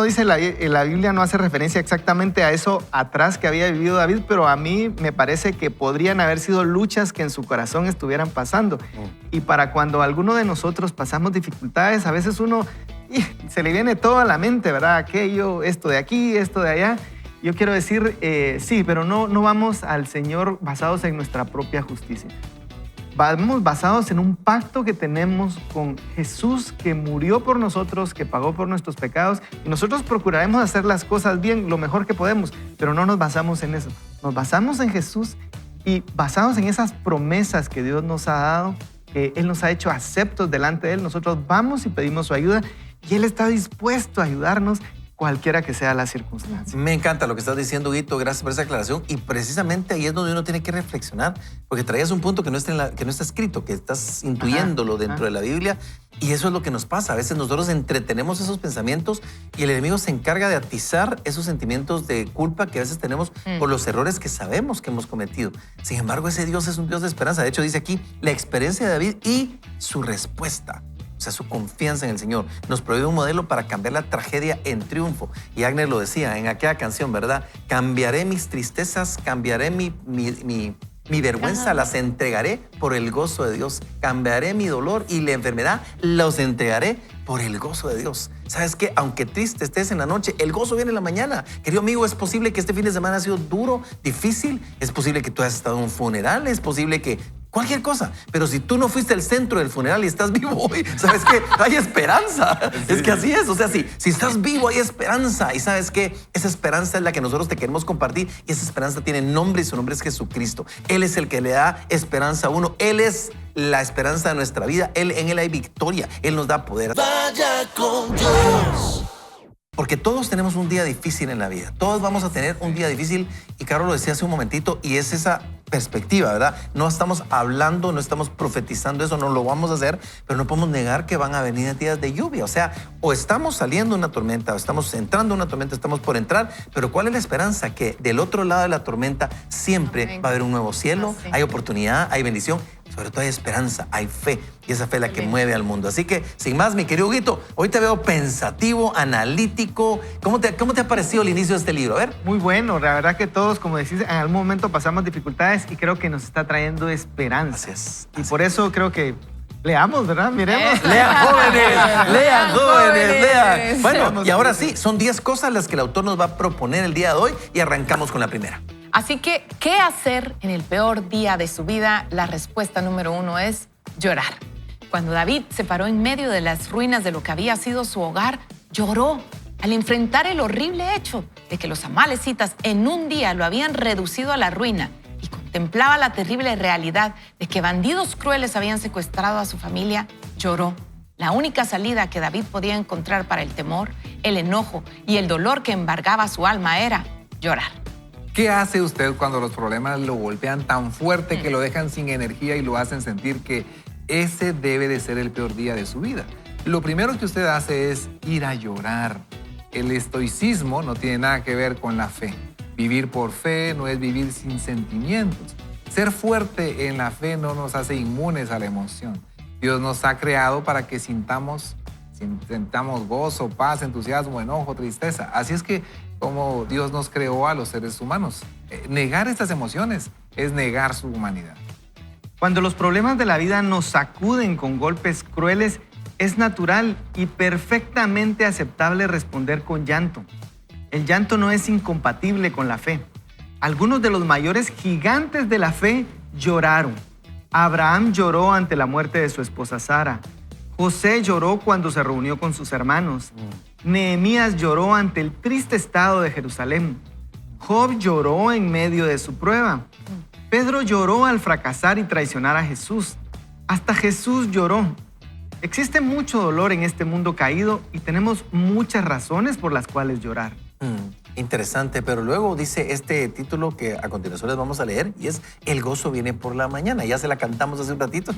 dice la Biblia, no hace referencia exactamente a eso atrás que había vivido David, pero a mí me parece que podrían haber sido luchas que en su corazón estuvieran pasando. Y para cuando alguno de nosotros pasamos dificultades, a veces uno se le viene todo a la mente, ¿verdad? Aquello, esto de aquí, esto de allá. Yo quiero decir, sí, pero no vamos al Señor basados en nuestra propia justicia. Vamos basados en un pacto que tenemos con Jesús, que murió por nosotros, que pagó por nuestros pecados. Y nosotros procuraremos hacer las cosas bien, lo mejor que podemos, pero no nos basamos en eso. Nos basamos en Jesús y basados en esas promesas que Dios nos ha dado, que Él nos ha hecho aceptos delante de Él, nosotros vamos y pedimos su ayuda y Él está dispuesto a ayudarnos cualquiera que sea la circunstancia. Me encanta lo que estás diciendo, Huguito. Gracias por esa aclaración. Y precisamente ahí es donde uno tiene que reflexionar, porque traías un punto que no está, que no está escrito, que estás intuyéndolo dentro de la Biblia. Y eso es lo que nos pasa. A veces nosotros entretenemos esos pensamientos y el enemigo se encarga de atizar esos sentimientos de culpa que a veces tenemos por los errores que sabemos que hemos cometido. Sin embargo, ese Dios es un Dios de esperanza. De hecho, dice aquí la experiencia de David y su respuesta. O sea, su confianza en el Señor. Nos provee un modelo para cambiar la tragedia en triunfo. Y Agnes lo decía en aquella canción, ¿verdad? Cambiaré mis tristezas, cambiaré mi vergüenza, las entregaré por el gozo de Dios. Cambiaré mi dolor y la enfermedad, los entregaré por el gozo de Dios. ¿Sabes qué? Aunque triste estés en la noche, el gozo viene en la mañana. Querido amigo, es posible que este fin de semana ha sido duro, difícil. Es posible que tú hayas estado en un funeral. Es posible que cualquier cosa. Pero si tú no fuiste al centro del funeral y estás vivo hoy, ¿sabes qué? Hay esperanza. Sí. Es que así es. O sea, si estás vivo, hay esperanza. Y ¿sabes qué? Esa esperanza es la que nosotros te queremos compartir. Y esa esperanza tiene nombre y su nombre es Jesucristo. Él es el que le da esperanza a uno. Él es la esperanza de nuestra vida. En Él hay victoria. Él nos da poder. Vaya con Dios. Porque todos tenemos un día difícil en la vida. Todos vamos a tener un día difícil. Y Caro lo decía hace un momentito. Y es esa perspectiva, ¿verdad? No estamos hablando, no estamos profetizando eso, no lo vamos a hacer, pero no podemos negar que van a venir días de lluvia. O sea, o estamos saliendo de una tormenta, o estamos entrando en una tormenta, estamos por entrar, pero ¿cuál es la esperanza? Que del otro lado de la tormenta siempre va a haber un nuevo cielo, hay oportunidad, hay bendición, sobre todo hay esperanza, hay fe, y esa fe es la que mueve al mundo. Así que, sin más, mi querido Huguito, hoy te veo pensativo, analítico. ¿Cómo te ha parecido el inicio de este libro? A ver. Muy bueno, la verdad que todos, como decís, en algún momento pasamos dificultades y creo que nos está trayendo esperanza. Y por eso creo que leamos, ¿verdad? Miremos. Lean, jóvenes, lean, jóvenes, lean. Bueno, y ahora sí, son 10 cosas las que el autor nos va a proponer el día de hoy y arrancamos con la primera. Así que, ¿qué hacer en el peor día de su vida? La respuesta número 1 es llorar. Cuando David se paró en medio de las ruinas de lo que había sido su hogar, lloró al enfrentar el horrible hecho de que los amalecitas en un día lo habían reducido a la ruina y contemplaba la terrible realidad de que bandidos crueles habían secuestrado a su familia. Lloró. La única salida que David podía encontrar para el temor, el enojo y el dolor que embargaba su alma era llorar. ¿Qué hace usted cuando los problemas lo golpean tan fuerte que lo dejan sin energía y lo hacen sentir que ese debe de ser el peor día de su vida? Lo primero que usted hace es ir a llorar. El estoicismo no tiene nada que ver con la fe. Vivir por fe no es vivir sin sentimientos. Ser fuerte en la fe no nos hace inmunes a la emoción. Dios nos ha creado para que sintamos gozo, paz, entusiasmo, enojo, tristeza. Así es que como Dios nos creó a los seres humanos. Negar estas emociones es negar su humanidad. Cuando los problemas de la vida nos sacuden con golpes crueles, es natural y perfectamente aceptable responder con llanto. El llanto no es incompatible con la fe. Algunos de los mayores gigantes de la fe lloraron. Abraham lloró ante la muerte de su esposa Sara. José lloró cuando se reunió con sus hermanos. Nehemías lloró ante el triste estado de Jerusalén. Job lloró en medio de su prueba. Pedro lloró al fracasar y traicionar a Jesús. Hasta Jesús lloró. Existe mucho dolor en este mundo caído y tenemos muchas razones por las cuales llorar. Interesante, pero luego dice este título que a continuación les vamos a leer y es El gozo viene por la mañana. Ya se la cantamos hace un ratito.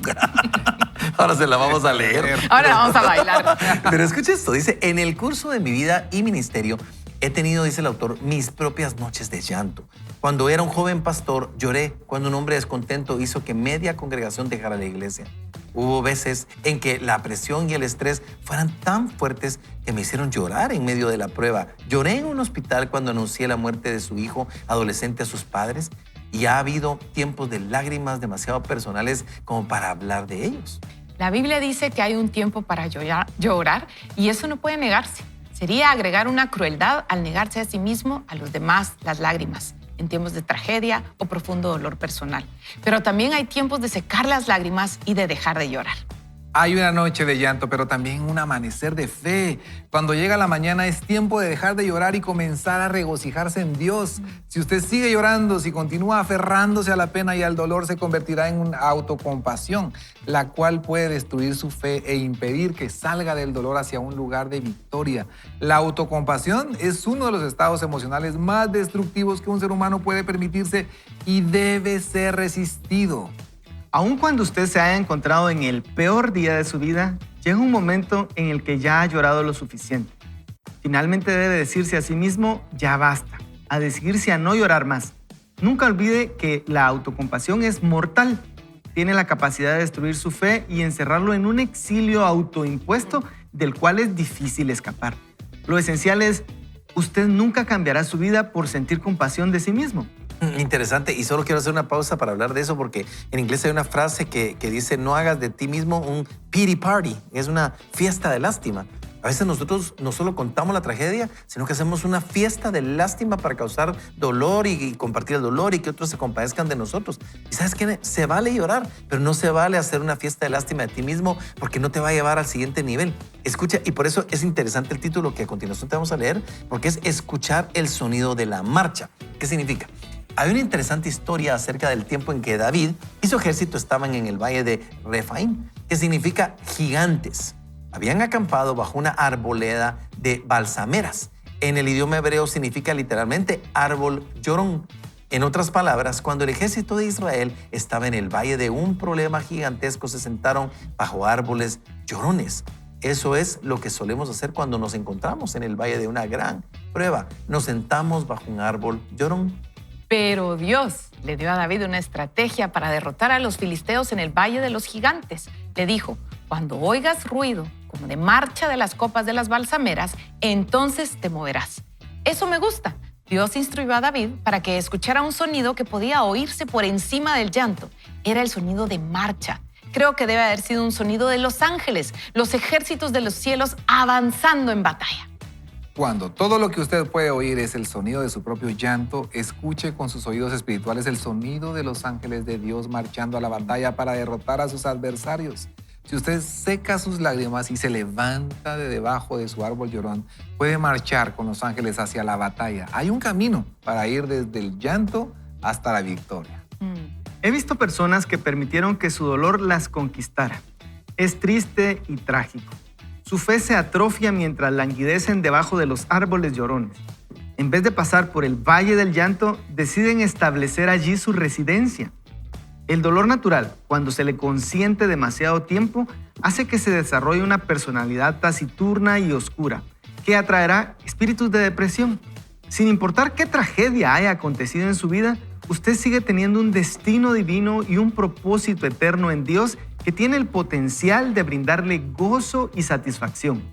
Ahora se la vamos a leer. Ahora la vamos a bailar. Pero escucha esto, dice, en el curso de mi vida y ministerio he tenido, dice el autor, mis propias noches de llanto. Cuando era un joven pastor, lloré cuando un hombre descontento hizo que media congregación dejara la iglesia. Hubo veces en que la presión y el estrés fueran tan fuertes que me hicieron llorar en medio de la prueba. Lloré en un hospital cuando anuncié la muerte de su hijo adolescente a sus padres y ha habido tiempos de lágrimas demasiado personales como para hablar de ellos. La Biblia dice que hay un tiempo para llorar y eso no puede negarse. Sería agregar una crueldad al negarse a sí mismo, a los demás, las lágrimas, en tiempos de tragedia o profundo dolor personal. Pero también hay tiempos de secar las lágrimas y de dejar de llorar. Hay una noche de llanto, pero también un amanecer de fe. Cuando llega la mañana es tiempo de dejar de llorar y comenzar a regocijarse en Dios. Si usted sigue llorando, si continúa aferrándose a la pena y al dolor, se convertirá en una autocompasión, la cual puede destruir su fe e impedir que salga del dolor hacia un lugar de victoria. La autocompasión es uno de los estados emocionales más destructivos que un ser humano puede permitirse y debe ser resistido. Aun cuando usted se haya encontrado en el peor día de su vida, llega un momento en el que ya ha llorado lo suficiente. Finalmente debe decirse a sí mismo, ya basta, a decidirse a no llorar más. Nunca olvide que la autocompasión es mortal. Tiene la capacidad de destruir su fe y encerrarlo en un exilio autoimpuesto del cual es difícil escapar. Lo esencial es, usted nunca cambiará su vida por sentir compasión de sí mismo. Interesante, y solo quiero hacer una pausa para hablar de eso porque en inglés hay una frase que dice no hagas de ti mismo un pity party, es una fiesta de lástima. A veces nosotros no solo contamos la tragedia, sino que hacemos una fiesta de lástima para causar dolor y compartir el dolor y que otros se compadezcan de nosotros. Y ¿sabes qué? Se vale llorar, pero no se vale hacer una fiesta de lástima de ti mismo porque no te va a llevar al siguiente nivel. Escucha, y por eso es interesante el título que a continuación te vamos a leer, porque es escuchar el sonido de la marcha. ¿Qué significa? Hay una interesante historia acerca del tiempo en que David y su ejército estaban en el valle de Refaim, que significa gigantes. Habían acampado bajo una arboleda de balsameras. En el idioma hebreo significa literalmente árbol llorón. En otras palabras, cuando el ejército de Israel estaba en el valle de un problema gigantesco, se sentaron bajo árboles llorones. Eso es lo que solemos hacer cuando nos encontramos en el valle de una gran prueba. Nos sentamos bajo un árbol llorón. Pero Dios le dio a David una estrategia para derrotar a los filisteos en el Valle de los Gigantes. Le dijo, cuando oigas ruido como de marcha de las copas de las balsameras, entonces te moverás. Eso me gusta. Dios instruyó a David para que escuchara un sonido que podía oírse por encima del llanto. Era el sonido de marcha. Creo que debe haber sido un sonido de los ángeles, los ejércitos de los cielos avanzando en batalla. Cuando todo lo que usted puede oír es el sonido de su propio llanto, escuche con sus oídos espirituales el sonido de los ángeles de Dios marchando a la batalla para derrotar a sus adversarios. Si usted seca sus lágrimas y se levanta de debajo de su árbol llorón, puede marchar con los ángeles hacia la batalla. Hay un camino para ir desde el llanto hasta la victoria. He visto personas que permitieron que su dolor las conquistara. Es triste y trágico. Su fe se atrofia mientras languidecen debajo de los árboles llorones. En vez de pasar por el valle del llanto, deciden establecer allí su residencia. El dolor natural, cuando se le consiente demasiado tiempo, hace que se desarrolle una personalidad taciturna y oscura, que atraerá espíritus de depresión. Sin importar qué tragedia haya acontecido en su vida, usted sigue teniendo un destino divino y un propósito eterno en Dios que tiene el potencial de brindarle gozo y satisfacción.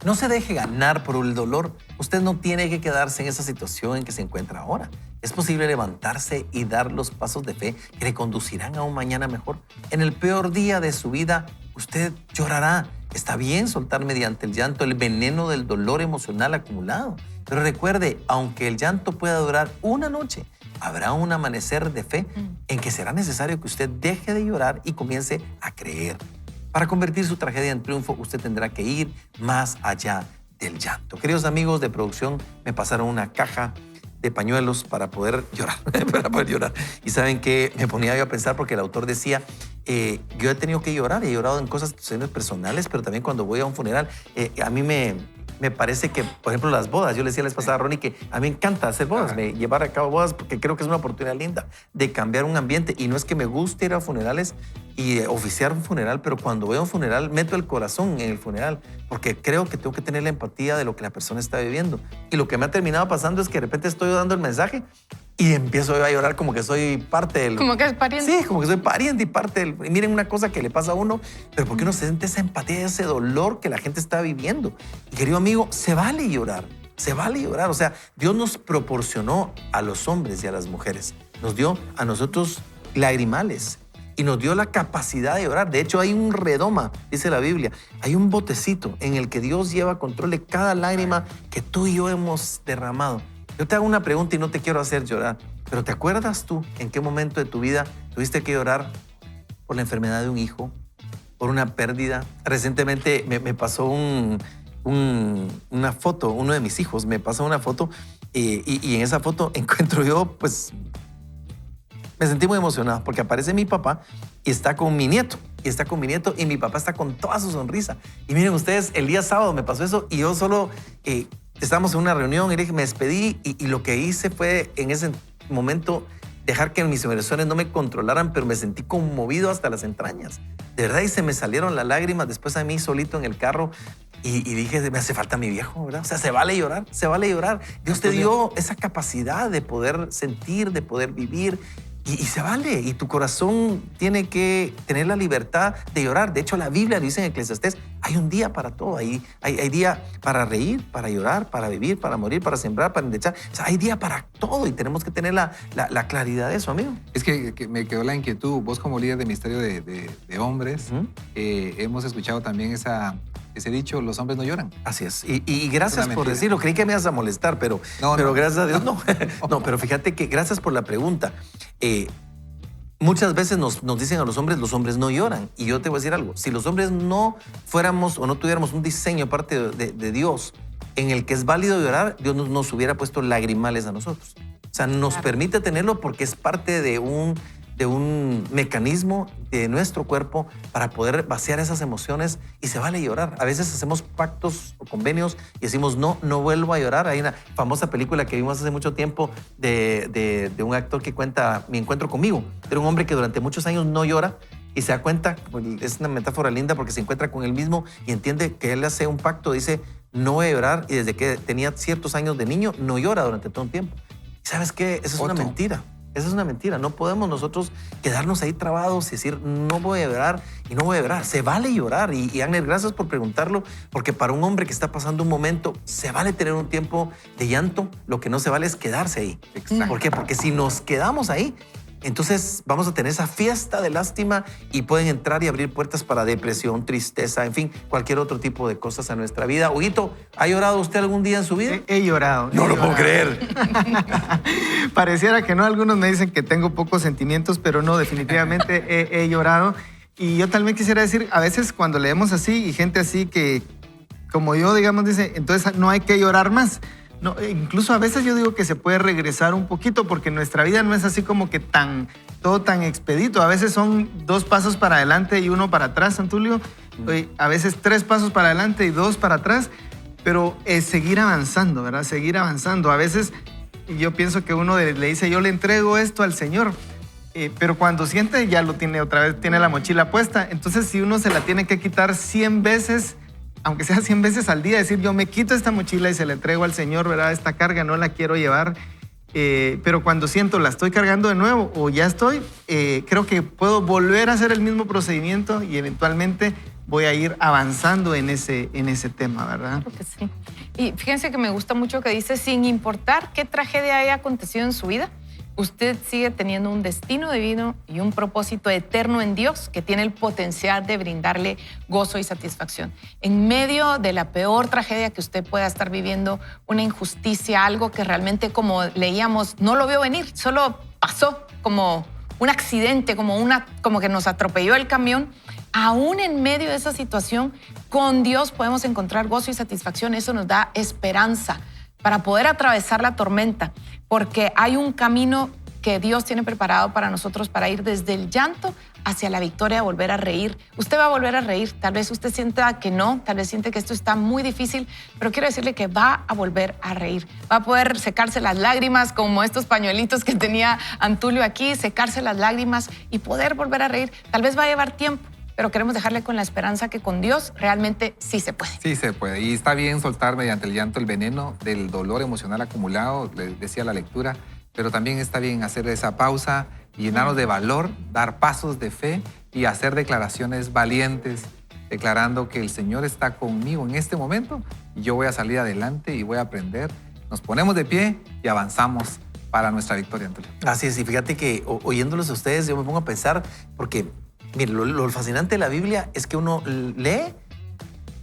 No se deje ganar por el dolor. Usted no tiene que quedarse en esa situación en que se encuentra ahora. Es posible levantarse y dar los pasos de fe que le conducirán a un mañana mejor. En el peor día de su vida, usted llorará. Está bien soltar mediante el llanto el veneno del dolor emocional acumulado. Pero recuerde, aunque el llanto pueda durar una noche, habrá un amanecer de fe en que será necesario que usted deje de llorar y comience a creer. Para convertir su tragedia en triunfo, usted tendrá que ir más allá del llanto. Queridos amigos de producción, me pasaron una caja de pañuelos para poder llorar, Y saben que me ponía yo a pensar porque el autor decía, yo he tenido que llorar, he llorado en cosas personales, pero también cuando voy a un funeral, a mí me parece que, por ejemplo, las bodas, yo le decía la vez pasada a Ronnie que a mí me encanta hacer bodas, llevar a cabo bodas porque creo que es una oportunidad linda de cambiar un ambiente y no es que me guste ir a funerales y oficiar un funeral, pero cuando voy a un funeral meto el corazón en el funeral porque creo que tengo que tener la empatía de lo que la persona está viviendo. Y lo que me ha terminado pasando es que de repente estoy dando el mensaje y empiezo a llorar como que soy parte del... Como que es pariente. Sí, como que soy pariente y parte del... Y miren una cosa que le pasa a uno, pero ¿por qué no se siente esa empatía, ese dolor que la gente está viviendo? Y querido amigo, se vale llorar, se vale llorar. O sea, Dios nos proporcionó a los hombres y a las mujeres, nos dio a nosotros lagrimales y nos dio la capacidad de llorar. De hecho, hay un redoma, dice la Biblia, hay un botecito en el que Dios lleva control de cada lágrima que tú y yo hemos derramado. Yo te hago una pregunta y no te quiero hacer llorar, pero ¿te acuerdas tú en qué momento de tu vida tuviste que llorar por la enfermedad de un hijo, por una pérdida? Recientemente me pasó una foto, uno de mis hijos me pasó una foto y en esa foto encuentro yo, pues, me sentí muy emocionado porque aparece mi papá y está con mi nieto. Y mi papá está con toda su sonrisa. Y miren ustedes, el día sábado me pasó eso y yo solo... estábamos en una reunión y me despedí y lo que hice fue en ese momento dejar que mis emociones no me controlaran, pero me sentí conmovido hasta las entrañas. De verdad, y se me salieron las lágrimas después a mí solito en el carro y dije, me hace falta mi viejo, ¿verdad? O sea, se vale llorar, se vale llorar. Dios te dio esa capacidad de poder sentir, de poder vivir. Y se vale, y tu corazón tiene que tener la libertad de llorar. De hecho, la Biblia dice en Eclesiastés, hay un día para todo. Hay día para reír, para llorar, para vivir, para morir, para sembrar, para endechar. O sea, hay día para todo y tenemos que tener la claridad de eso, amigo. Es que me quedó la inquietud. Vos como líder de ministerio de hombres, hemos escuchado también ese dicho, los hombres no lloran. Así es. Y gracias por decirlo. Creí que me ibas a molestar, pero gracias a Dios no. No, pero fíjate que gracias por la pregunta. Muchas veces nos dicen a los hombres no lloran. Y yo te voy a decir algo. Si los hombres no fuéramos o no tuviéramos un diseño aparte de Dios en el que es válido llorar, Dios nos hubiera puesto lagrimales a nosotros. O sea, nos permite tenerlo porque es parte de un mecanismo de nuestro cuerpo para poder vaciar esas emociones y se vale llorar. A veces hacemos pactos o convenios y decimos, no vuelvo a llorar. Hay una famosa película que vimos hace mucho tiempo de un actor que cuenta mi encuentro conmigo. Era un hombre que durante muchos años no llora y se da cuenta, es una metáfora linda porque se encuentra con él mismo y entiende que él hace un pacto, dice, no voy a llorar, y desde que tenía ciertos años de niño no llora durante todo un tiempo. ¿Y sabes qué? Esa es una mentira. Esa es una mentira. No podemos nosotros quedarnos ahí trabados y decir, no voy a llorar y no voy a llorar. Se vale llorar. Y Agner, gracias por preguntarlo, porque para un hombre que está pasando un momento, se vale tener un tiempo de llanto. Lo que no se vale es quedarse ahí. Exacto. ¿Por qué? Porque si nos quedamos ahí, entonces vamos a tener esa fiesta de lástima y pueden entrar y abrir puertas para depresión, tristeza, en fin, cualquier otro tipo de cosas en nuestra vida. Huguito, ¿ha llorado usted algún día en su vida? He llorado. No lo puedo creer. Pareciera que no. Algunos me dicen que tengo pocos sentimientos, pero no, definitivamente he llorado. Y yo también quisiera decir, a veces cuando leemos así y gente así que, como yo, digamos, dice, entonces no hay que llorar más. No, incluso a veces yo digo que se puede regresar un poquito porque nuestra vida no es así como que todo tan expedito. A veces son 2 pasos para adelante y 1 para atrás, Antulio. A veces 3 pasos para adelante y 2 para atrás. Pero es seguir avanzando, ¿verdad? Seguir avanzando. A veces yo pienso que uno le dice, yo le entrego esto al Señor. Pero cuando siente ya lo tiene otra vez, tiene la mochila puesta. Entonces si uno se la tiene que quitar 100 veces... aunque sea 100 veces al día, decir yo me quito esta mochila y se la entrego al Señor, ¿verdad? Esta carga no la quiero llevar, pero cuando siento la estoy cargando de nuevo o ya estoy, creo que puedo volver a hacer el mismo procedimiento y eventualmente voy a ir avanzando en ese tema, ¿verdad? Creo que sí. Y fíjense que me gusta mucho que dice, sin importar qué tragedia haya acontecido en su vida, usted sigue teniendo un destino divino y un propósito eterno en Dios que tiene el potencial de brindarle gozo y satisfacción. En medio de la peor tragedia que usted pueda estar viviendo, una injusticia, algo que realmente, como leíamos, no lo vio venir, solo pasó como un accidente, como que nos atropelló el camión. Aún en medio de esa situación, con Dios podemos encontrar gozo y satisfacción. Eso nos da esperanza para poder atravesar la tormenta, porque hay un camino que Dios tiene preparado para nosotros para ir desde el llanto hacia la victoria, a volver a reír. Usted va a volver a reír. Tal vez usted sienta que no, tal vez siente que esto está muy difícil, pero quiero decirle que va a volver a reír. Va a poder secarse las lágrimas como estos pañuelitos que tenía Antulio aquí, secarse las lágrimas y poder volver a reír. Tal vez va a llevar tiempo, pero queremos dejarle con la esperanza que con Dios realmente sí se puede. Sí se puede. Y está bien soltar mediante el llanto el veneno del dolor emocional acumulado, le decía la lectura, pero también está bien hacer esa pausa y llenarnos de valor, dar pasos de fe y hacer declaraciones valientes, declarando que el Señor está conmigo en este momento y yo voy a salir adelante y voy a aprender. Nos ponemos de pie y avanzamos para nuestra victoria, Antonio. Así es, y fíjate que oyéndolos a ustedes yo me pongo a pensar, porque mire, lo fascinante de la Biblia es que uno lee,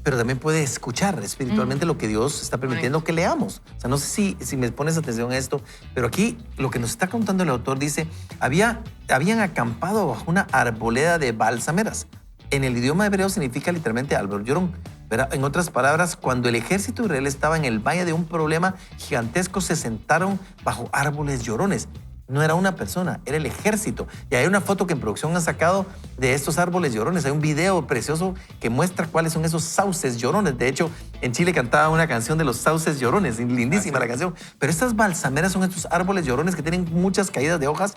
pero también puede escuchar espiritualmente lo que Dios está permitiendo que leamos. O sea, no sé si me pones atención a esto, pero aquí lo que nos está contando el autor dice, habían acampado bajo una arboleda de balsameras. En el idioma hebreo significa literalmente árbol llorón. ¿Verdad? En otras palabras, cuando el ejército de Israel estaba en el valle de un problema gigantesco, se sentaron bajo árboles llorones. No era una persona, era el ejército. Y hay una foto que en producción han sacado de estos árboles llorones. Hay un video precioso que muestra cuáles son esos sauces llorones. De hecho, en Chile cantaba una canción de los sauces llorones. Lindísima la canción. Pero estas balsameras son estos árboles llorones que tienen muchas caídas de hojas.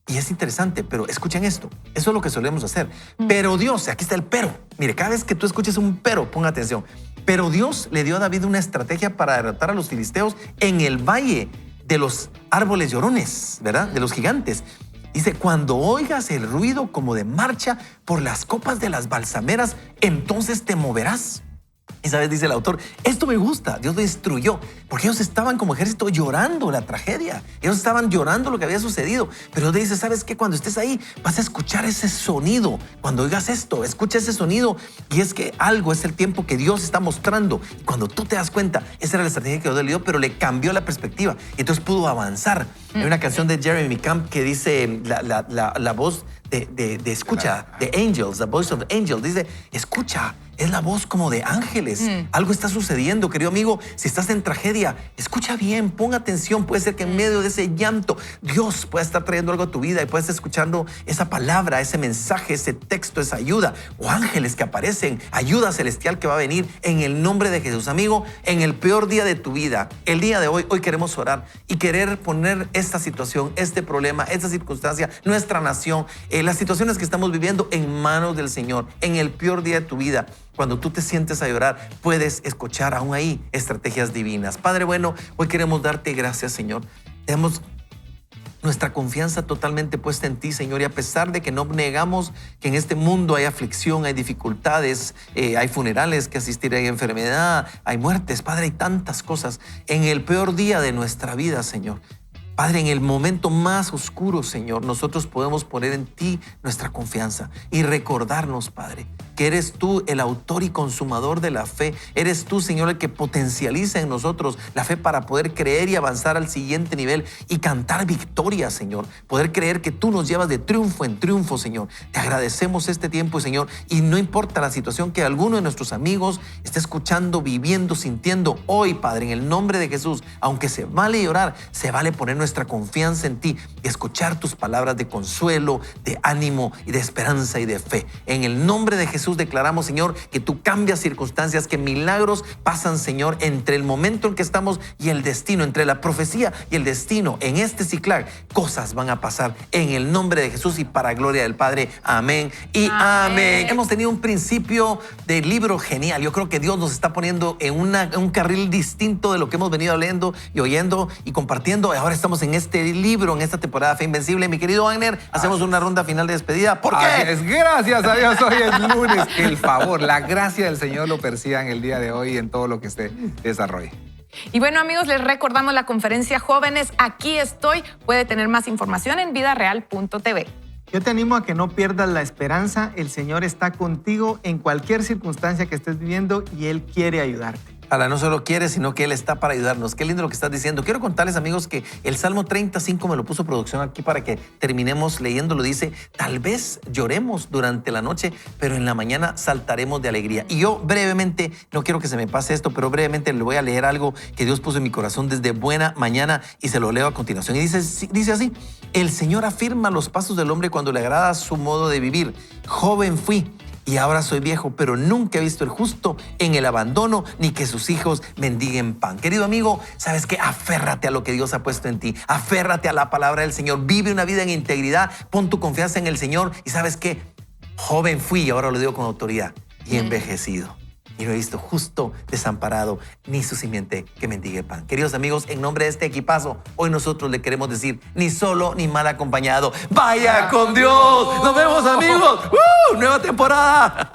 Y es interesante, pero escuchen esto. Eso es lo que solemos hacer. Pero Dios, aquí está el pero. Mire, cada vez que tú escuches un pero, ponga atención. Pero Dios le dio a David una estrategia para derrotar a los filisteos en el valle de los árboles llorones, ¿verdad? De los gigantes. Dice, cuando oigas el ruido como de marcha por las copas de las balsameras, entonces te moverás. Y sabes, dice el autor, esto me gusta, Dios lo instruyó, porque ellos estaban como ejército llorando la tragedia, ellos estaban llorando lo que había sucedido, pero Dios dice, ¿sabes qué? Cuando estés ahí vas a escuchar ese sonido, cuando oigas esto, escucha ese sonido, y es que algo es el tiempo que Dios está mostrando, y cuando tú te das cuenta, esa era la estrategia que Dios le dio, pero le cambió la perspectiva, y entonces pudo avanzar. Hay una canción de Jeremy Camp que dice la voz de escucha, de angels, the voice of angels, dice, escucha, es la voz como de ángeles. Algo está sucediendo, querido amigo. Si estás en tragedia, escucha bien, pon atención. Puede ser que en medio de ese llanto, Dios pueda estar trayendo algo a tu vida y puedes estar escuchando esa palabra, ese mensaje, ese texto, esa ayuda o ángeles que aparecen, ayuda celestial que va a venir en el nombre de Jesús. Amigo, en el peor día de tu vida, el día de hoy queremos orar y querer poner esta situación, este problema, esta circunstancia, nuestra nación, las situaciones que estamos viviendo en manos del Señor. En el peor día de tu vida, cuando tú te sientes a llorar, puedes escuchar aún ahí estrategias divinas. Padre bueno, hoy queremos darte gracias, Señor. Tenemos nuestra confianza totalmente puesta en ti, Señor, y a pesar de que no negamos que en este mundo hay aflicción, hay dificultades, hay funerales que asistir, hay enfermedad, hay muertes, Padre, hay tantas cosas. En el peor día de nuestra vida, Señor, Padre, en el momento más oscuro, Señor, nosotros podemos poner en ti nuestra confianza y recordarnos, Padre, que eres tú el autor y consumador de la fe. Eres tú, Señor, el que potencializa en nosotros la fe para poder creer y avanzar al siguiente nivel y cantar victoria, Señor. Poder creer que tú nos llevas de triunfo en triunfo, Señor. Te agradecemos este tiempo, Señor, y no importa la situación que alguno de nuestros amigos esté escuchando, viviendo, sintiendo hoy, Padre, en el nombre de Jesús, aunque se vale llorar, se vale poner nuestra confianza en ti y escuchar tus palabras de consuelo, de ánimo y de esperanza y de fe. En el nombre de Jesús declaramos, Señor, que tú cambias circunstancias, que milagros pasan, Señor, entre el momento en que estamos y el destino, entre la profecía y el destino. En este ciclar, cosas van a pasar en el nombre de Jesús y para gloria del Padre. Amén y amén. Hemos tenido un principio de libro genial. Yo creo que Dios nos está poniendo en un carril distinto de lo que hemos venido leyendo y oyendo y compartiendo. Ahora estamos en este libro, en esta temporada de Fe Invencible. Mi querido Wagner, hacemos una ronda final de despedida. ¿Por qué? Gracias a Dios, hoy es lunes. pedirles que el favor, la gracia del Señor lo persigan el día de hoy en todo lo que usted desarrolle. Y bueno, amigos, les recordamos la conferencia Jóvenes Aquí Estoy. Puede tener más información en vidareal.tv. Yo te animo a que no pierdas la esperanza. El Señor está contigo en cualquier circunstancia que estés viviendo y Él quiere ayudarte. Ojalá no solo quiere, sino que Él está para ayudarnos. Qué lindo lo que estás diciendo. Quiero contarles, amigos, que el Salmo 35 me lo puso producción aquí para que terminemos leyéndolo. Dice, tal vez lloremos durante la noche, pero en la mañana saltaremos de alegría. Y yo brevemente, no quiero que se me pase esto, pero brevemente le voy a leer algo que Dios puso en mi corazón desde buena mañana y se lo leo a continuación. Y dice así, el Señor afirma los pasos del hombre cuando le agrada su modo de vivir. Joven fui y ahora soy viejo, pero nunca he visto el justo en el abandono, ni que sus hijos mendiguen pan. Querido amigo, ¿sabes qué? Aférrate a lo que Dios ha puesto en ti. Aférrate a la palabra del Señor. Vive una vida en integridad. Pon tu confianza en el Señor. Y ¿sabes qué? Joven fui, y ahora lo digo con autoridad, y envejecido. Y no he visto justo desamparado, ni su simiente que mendigue pan. Queridos amigos, en nombre de este equipazo, hoy nosotros le queremos decir, ni solo ni mal acompañado. ¡Vaya con Dios! ¡Nos vemos, amigos! Nueva temporada.